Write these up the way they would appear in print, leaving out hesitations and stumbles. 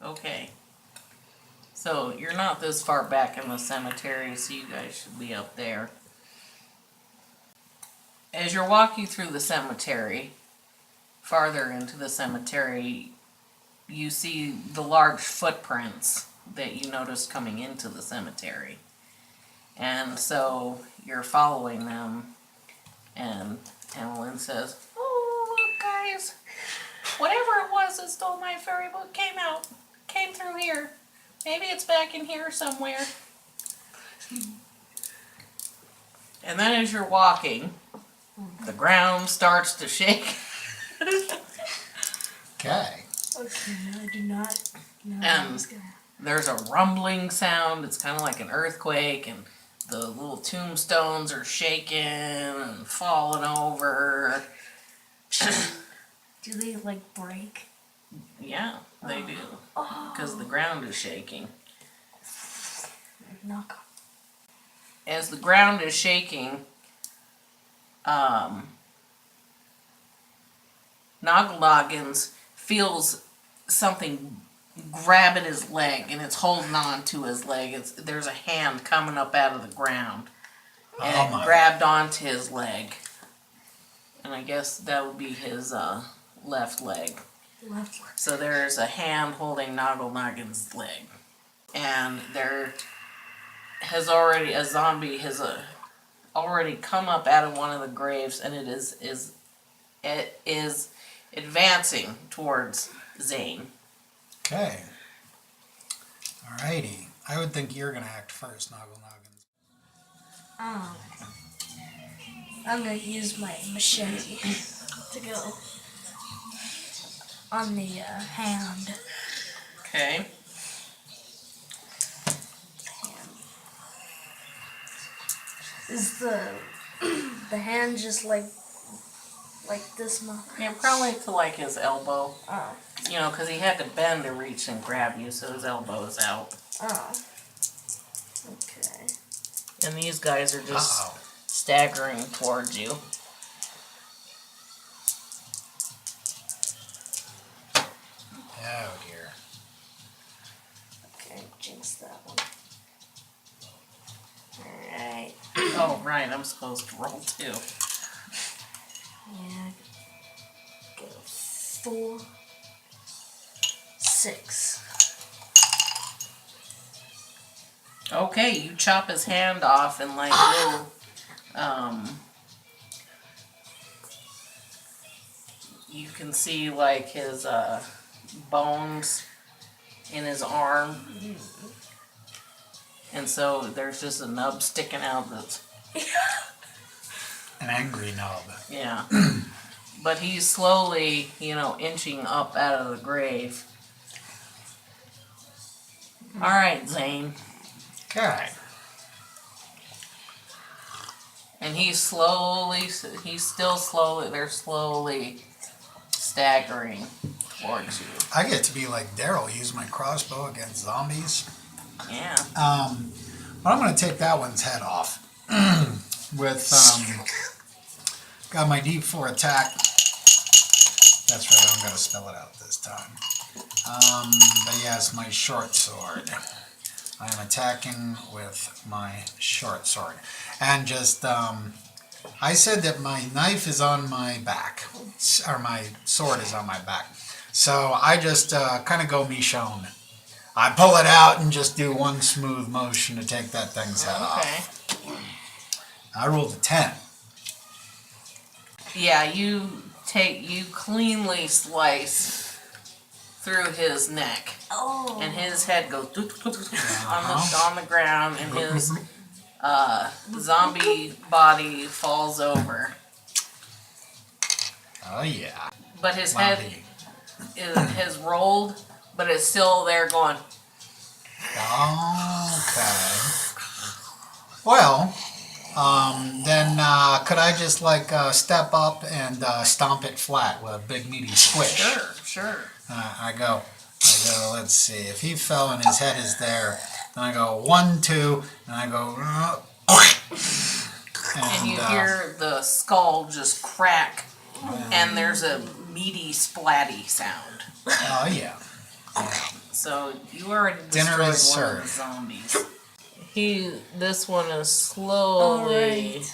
Okay. So you're not this far back in the cemetery, so you guys should be up there. As you're walking through the cemetery, farther into the cemetery, you see the large footprints that you noticed coming into the cemetery. And so you're following them, and Emmeline says, "Oh, look, guys. Whatever it was that stole my fairy book came through here. Maybe it's back in here somewhere." And then as you're walking, the ground starts to shake. Okay. Okay, I do not know And what's gonna happen. there's a rumbling sound. It's kind of like an earthquake, and the little tombstones are shaking and falling over. Do they like break? Yeah, they do. Because the ground is shaking. Knock. As the ground is shaking, Noggins feels something grabbing his leg, and it's holding on to his leg. There's a hand coming up out of the ground, and it grabbed onto his leg. And I guess that would be his left leg. Left. So there's a hand holding Noggins' leg, and there has already a zombie has already come up out of one of the graves, and it is advancing towards Zane. Okay. Alrighty. I would think you're gonna act first, Noggins. I'm gonna use my machete to go on the hand. Okay. Is the hand just like this much? Yeah, probably to like his elbow. Oh. You know, because he had to bend to reach and grab you, so his elbow is out. Oh. Okay. And these guys are just staggering towards you. Oh dear. Okay, jinx that one. Alright. Oh, right, I'm supposed to roll too. Yeah. Go 4, 6. Okay, you chop his hand off and like little, you can see like his bones in his arm. And so there's just a nub sticking out that's... An angry nub. Yeah. But he's slowly, inching up out of the grave. Alright, Zane. Okay. And they're slowly staggering towards you. I get to be like Daryl, use my crossbow against zombies. Yeah. But I'm going to take that one's head off. With, got my D4 attack. That's right, I'm going to spell it out this time. But yeah, it's my short sword. I am attacking with my short sword. And just, I said that my knife is on my back, or my sword is on my back. So I just kind of go Michonne. I pull it out and just do one smooth motion to take that thing's head off. I rolled a 10. Yeah, you cleanly slice through his neck. Oh. And his head goes on the ground, and his zombie body falls over. Oh yeah. But his head has rolled, but it's still there going. Okay. Well, then could I just like step up and stomp it flat with a big meaty squish? Sure. I go, let's see, if he fell and his head is there, then I go 1, 2, and I go, and you hear the skull just crack, and there's a meaty splatty sound. Oh yeah. So you already Dinner destroyed is one of the served. zombies. This one is slowly Zombies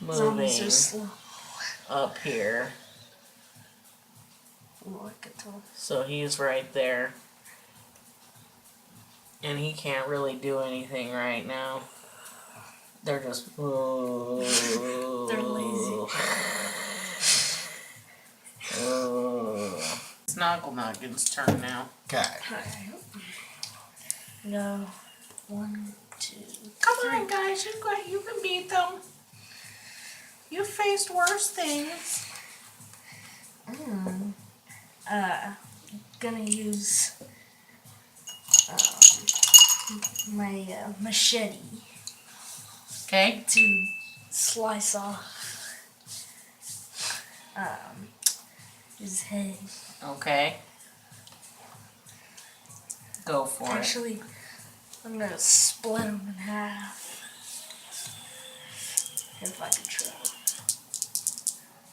moving are slow. up here. Look at them. So he's right there. And he can't really do anything right now. They're just... They're lazy. It's Noggle's turn now. Okay. Alright. No. 1, 2. Come on, guys, you can beat them. You faced worse things. Gonna use my machete Okay. to slice off his head. Okay. Go for it. Actually, I'm gonna split him in half. If I can try.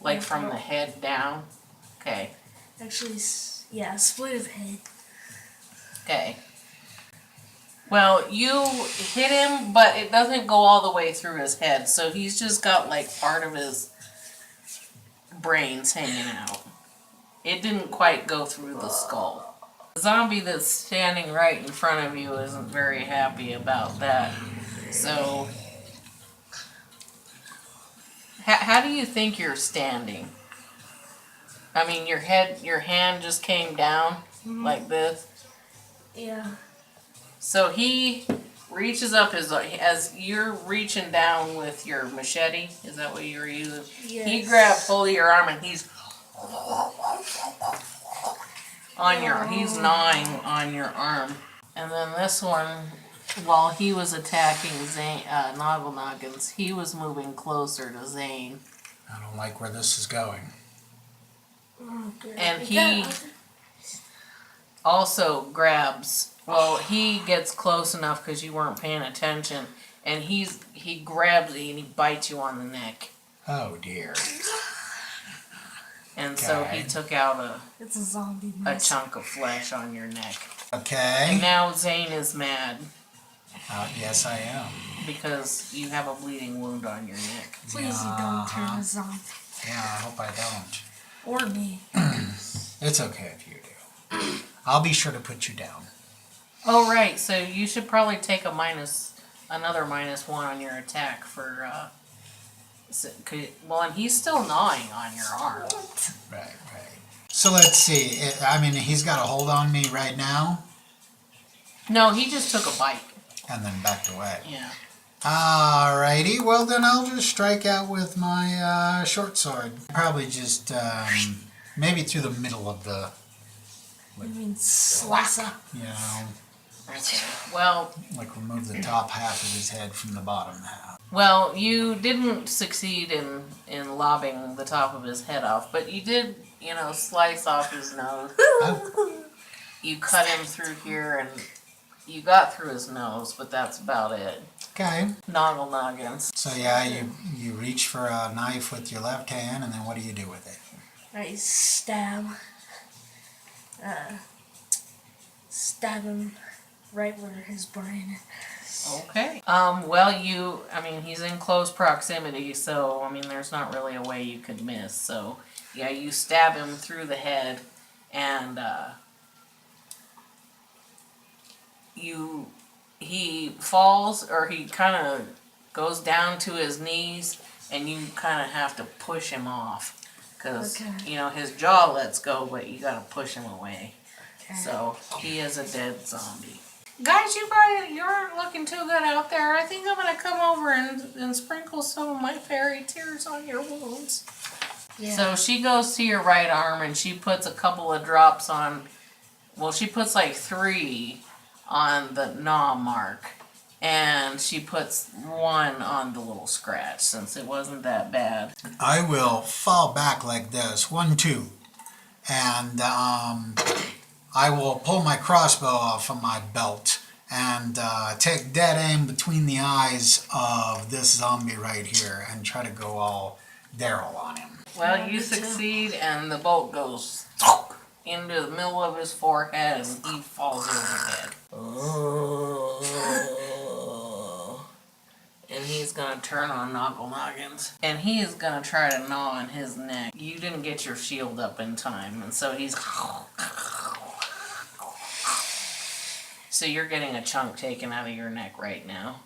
Like from the head down. Okay. Actually, yeah, split his head. Okay. Well, you hit him, but it doesn't go all the way through his head, so he's just got like part of his brains hanging out. It didn't quite go through the skull. The zombie that's standing right in front of you isn't very happy about that. So, how do you think you're standing? I mean, your hand just came down like this. Yeah. So he reaches up as you're reaching down with your machete. Is that what you were using? Yes. He grabbed hold of your arm and he's gnawing on your arm. And then this one, while he was attacking Noggles, he was moving closer to Zane. I don't like where this is going. And he also grabs. Well, he gets close enough because you weren't paying attention, and he grabs you and he bites you on the neck. Oh dear. And so he took out It's a zombie. a chunk of flesh on your neck. Okay. And now Zane is mad Yes, I am. because you have a bleeding wound on your neck. Please, you don't turn a zombie. Yeah, I hope I don't. Or me. It's okay if you do. I'll be sure to put you down. Oh, right. So you should probably take another -1 on your attack for, and he's still gnawing on your arm. Right. So let's see. I mean, he's got a hold on me right now, No, he just took a bite. and then backed away. Yeah. Alrighty, well then I'll just strike out with my short sword. Probably just maybe through the middle of the, I mean, slice up. you know, Okay. Well, like remove the top half of his head from the bottom half. Well, you didn't succeed in lobbing the top of his head off, but you did, slice off his nose. Oh, You cut him through here, and you got through his nose, but that's about it. okay. Noggles. So yeah, you reach for a knife with your left hand, and then what do you do with it? I stab him right where his brain is. Okay. Well, he's in close proximity, so, there's not really a way you could miss. So, yeah, you stab him through the head, and, he falls, or he kind of goes down to his knees, and you kind of have to push him off. Because, his jaw lets go, but you gotta push him away. Okay. So, he is a dead zombie. Guys, you aren't looking too good out there. I think I'm gonna come over and sprinkle some of my fairy tears on your wounds. Yeah. So she goes to your right arm and she puts a couple of drops on, she puts like 3 on the gnaw mark. And she puts 1 on the little scratch since it wasn't that bad. I will fall back like this, 1, 2, and I will pull my crossbow off of my belt and take dead aim between the eyes of this zombie right here and try to go all Daryl on him. Well, you succeed and the bolt goes into the middle of his forehead and he falls over dead. And he's gonna turn on Noggle Noggins. And he is gonna try to gnaw on his neck. You didn't get your shield up in time, and so he's... So you're getting a chunk taken out of your neck right now.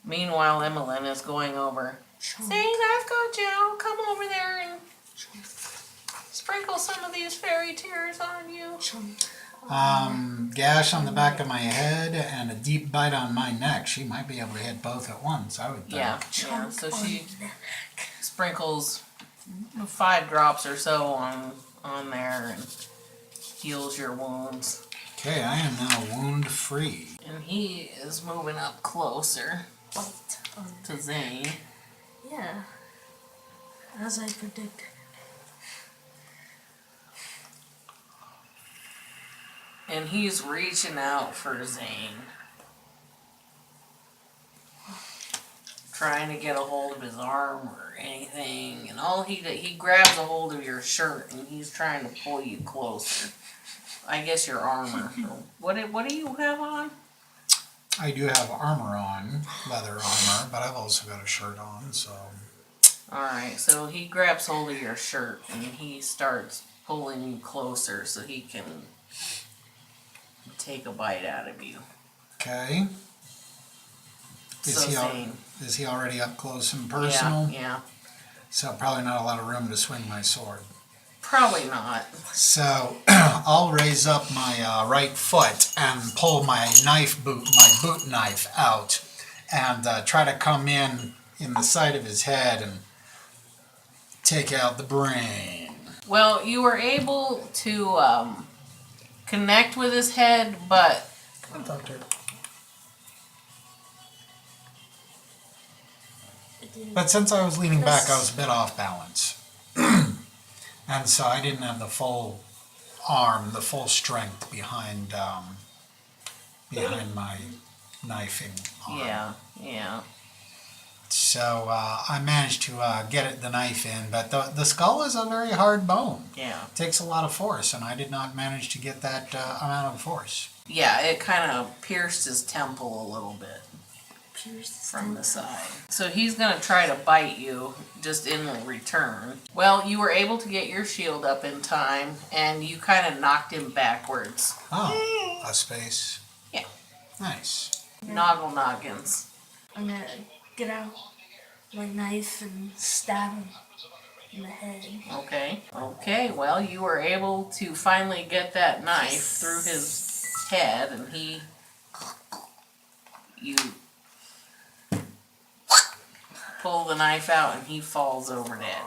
Meanwhile, Emmeline is going over. Zane, I've got you. Come over there and sprinkle some of these fairy tears on you. Gash on the back of my head and a deep bite on my neck. She might be able to hit both at once, I would think. Yeah. So she sprinkles 5 drops or so on there and heals your wounds. Okay, I am now wound free. And he is moving up closer to Zane. Yeah. As I predicted. And he's reaching out for Zane. Trying to get a hold of his arm or anything. And all he grabs a hold of your shirt and he's trying to pull you closer. I guess your armor. What do you have on? I do have armor on, leather armor, but I've also got a shirt on, so... Alright, so he grabs hold of your shirt and he starts pulling you closer so he can take a bite out of you. Okay. So Zane. Is he already up close and personal? Yeah. So probably not a lot of room to swing my sword. Probably not. So I'll raise up my right foot and pull my boot knife out and try to come in the side of his head and take out the brain. Well, you were able to connect with his head, but since I was leaning back, I was a bit off balance. And so I didn't have the full arm, the full strength behind my knifing arm. Yeah. So I managed to get the knife in, but the skull is a very hard bone. Yeah. It takes a lot of force, and I did not manage to get that amount of force. Yeah, it kind of pierced his temple a little bit from the side. So he's going to try to bite you just in return. Well, you were able to get your shield up in time, and you kind of knocked him backwards. Oh, a space. Yeah. Nice. Noggle Noggins. I'm gonna get out my knife and stab him in the head. Okay, well, you were able to finally get that knife through his head, and you pull the knife out and he falls over dead.